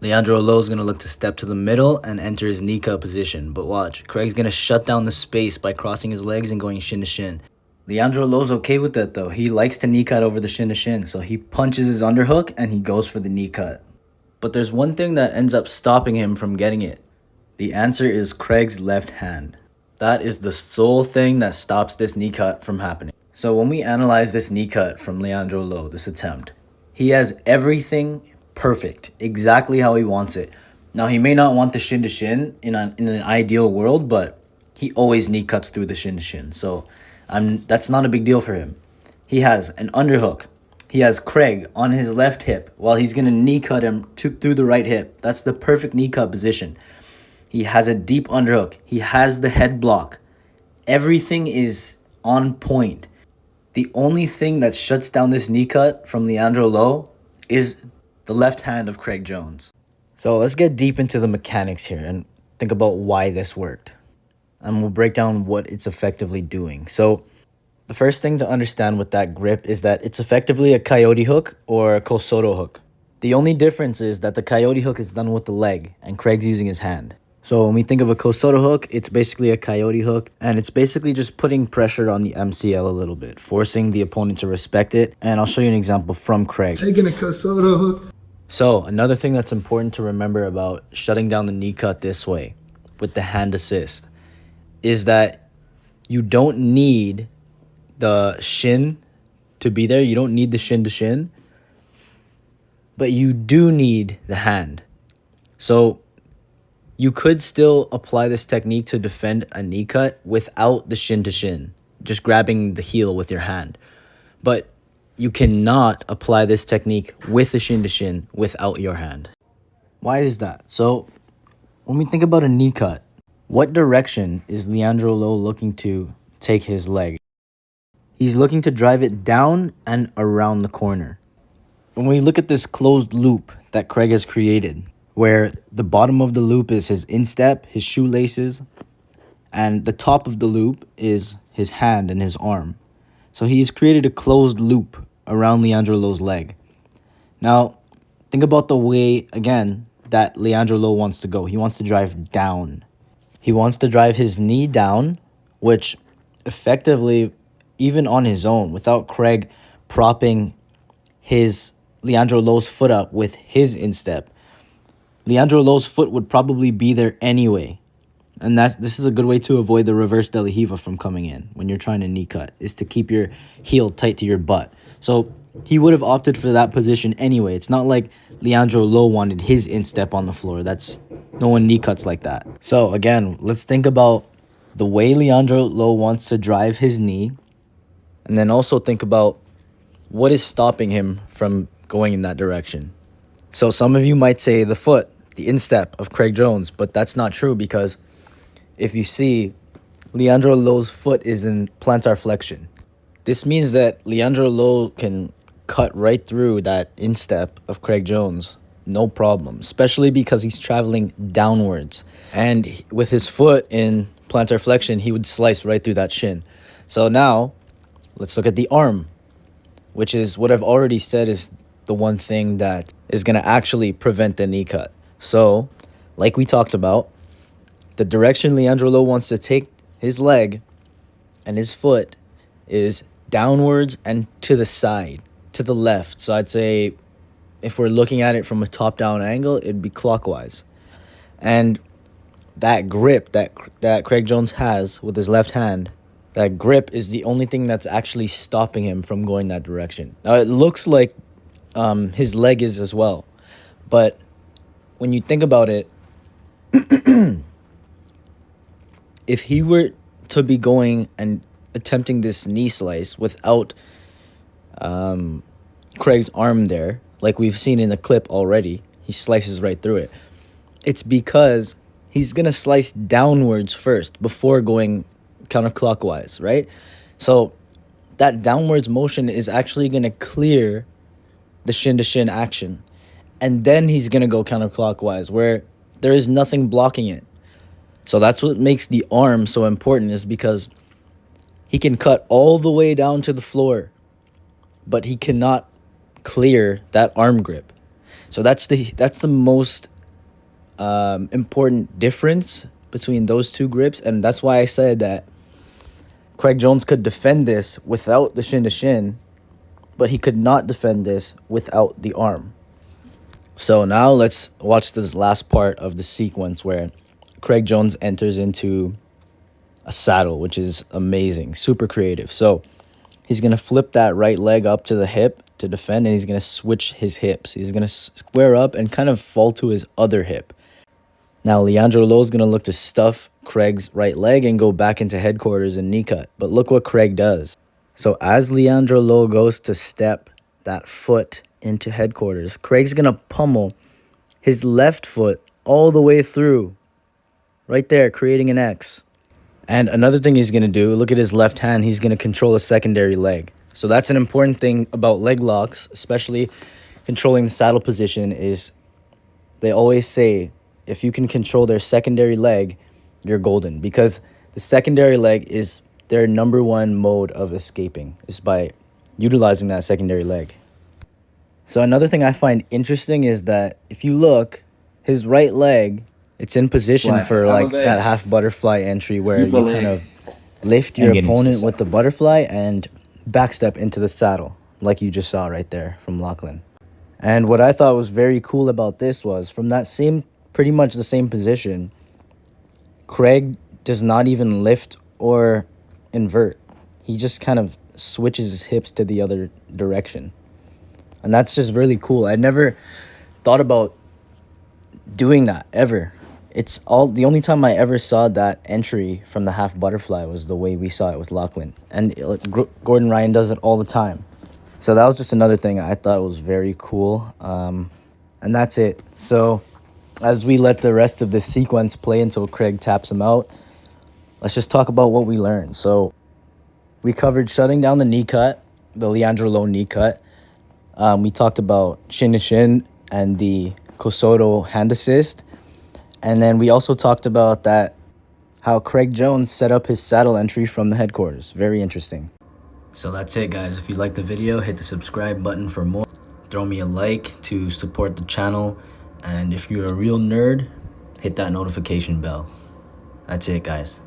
Leandro Lo is going to look to step to the middle and enter his knee cut position. But watch, Craig's going to shut down the space by crossing his legs and going shin to shin. Leandro Lo's okay with that though. He likes to knee cut over the shin to shin, so he punches his underhook and he goes for the knee cut. But there's one thing that ends up stopping him from getting it. The answer is Craig's left hand. That is the sole thing that stops this knee cut from happening. So when we analyze this knee cut from Leandro Lo, this attempt, he has everything perfect, exactly how he wants it. Now, he may not want the shin to shin in an ideal world, but he always knee cuts through the shin to shin. So that's not a big deal for him. He has an underhook. He has Craig on his left hip while he's going to knee cut him through the right hip. That's the perfect knee cut position. He has a deep underhook. He has the head block. Everything is on point. The only thing that shuts down this knee cut from Leandro Lo is the left hand of Craig Jones. So let's get deep into the mechanics here and think about why this worked. And we'll break down what it's effectively doing. So the first thing to understand with that grip is that it's effectively a coyote hook or a Kosoto hook. The only difference is that the coyote hook is done with the leg and Craig's using his hand. So when we think of a Kosoto hook, it's basically a coyote hook, and it's basically just putting pressure on the MCL a little bit, forcing the opponent to respect it. And I'll show you an example from Craig. Taking a Kosoto hook. So another thing that's important to remember about shutting down the knee cut this way with the hand assist is that you don't need the shin to be there. You don't need the shin to shin, but you do need the hand. So you could still apply this technique to defend a knee cut without the shin to shin, just grabbing the heel with your hand. But you cannot apply this technique with the shin to shin without your hand. Why is that? So when we think about a knee cut, what direction is Leandro Lo looking to take his leg? He's looking to drive it down and around the corner. When we look at this closed loop that Craig has created, where the bottom of the loop is his instep, his shoelaces, and the top of the loop is his hand and his arm. So he's created a closed loop around Leandro Lo's leg. Now, think about the way, again, that Leandro Lo wants to go. He wants to drive down. He wants to drive his knee down, which effectively, even on his own, without Craig propping Leandro Lo's foot up with his instep, Leandro Lo's foot would probably be there anyway. And this is a good way to avoid the reverse de la Riva from coming in when you're trying to knee cut, is to keep your heel tight to your butt. So he would have opted for that position anyway. It's not like Leandro Lo wanted his instep on the floor. No one knee cuts like that. So again, let's think about the way Leandro Lo wants to drive his knee, and then also think about what is stopping him from going in that direction. So some of you might say the foot, the instep of Craig Jones, but that's not true, because if you see, Leandro Lo's foot is in plantar flexion. This means that Leandro Lo can cut right through that instep of Craig Jones, no problem, especially because he's traveling downwards. And with his foot in plantar flexion, he would slice right through that shin. So now, let's look at the arm, which is what I've already said is the one thing that is going to actually prevent the knee cut. So, like we talked about, the direction Leandro Lo wants to take his leg and his foot is downwards and to the side, to the left. So I'd say if we're looking at it from a top-down angle, it'd be clockwise. And that grip that Craig Jones has with his left hand, that grip is the only thing that's actually stopping him from going that direction. Now, it looks like his leg is as well, but when you think about it, if he were to be going and attempting this knee slice without Craig's arm there, like we've seen in the clip already, he slices right through it. It's because he's going to slice downwards first before going counterclockwise, right? So that downwards motion is actually going to clear the shin-to-shin action. And then he's going to go counterclockwise where there is nothing blocking it. So that's what makes the arm so important, is because he can cut all the way down to the floor, but he cannot clear that arm grip. So that's the most important difference between those two grips, and that's why I said that Craig Jones could defend this without the shin to shin, but he could not defend this without the arm. So now let's watch this last part of the sequence where Craig Jones enters into a saddle, which is amazing, super creative. So he's going to flip that right leg up to the hip to defend, and he's going to switch his hips. He's going to square up and kind of fall to his other hip. Now, Leandro Lo is going to look to stuff Craig's right leg and go back into headquarters and knee cut. But look what Craig does. So as Leandro Lo goes to step that foot into headquarters, Craig's going to pummel his left foot all the way through, right there, creating an X. And another thing he's going to do, look at his left hand, he's going to control a secondary leg. So that's an important thing about leg locks, especially controlling the saddle position, is they always say if you can control their secondary leg, you're golden, because the secondary leg is their number one mode of escaping, is by utilizing that secondary leg. So another thing I find interesting is that if you look, his right leg, it's in position for like that half butterfly entry where you kind of lift your opponent with the butterfly and backstep into the saddle, like you just saw right there from Lachlan. And what I thought was very cool about this was from that pretty much the same position, Craig does not even lift or invert. He just kind of switches his hips to the other direction. And that's just really cool. I never thought about doing that ever. The only time I ever saw that entry from the half butterfly was the way we saw it with Lachlan. And Gordon Ryan does it all the time. So that was just another thing I thought was very cool. And that's it. So as we let the rest of this sequence play until Craig taps him out, let's just talk about what we learned. So we covered shutting down the knee cut, the Leandro Lo knee cut. We talked about shin to shin and the Kosoto hand assist. And then we also talked about how Craig Jones set up his saddle entry from the headquarters. Very interesting. So that's it, guys. If you liked the video, hit the subscribe button for more. Throw me a like to support the channel. And if you're a real nerd, hit that notification bell. That's it, guys.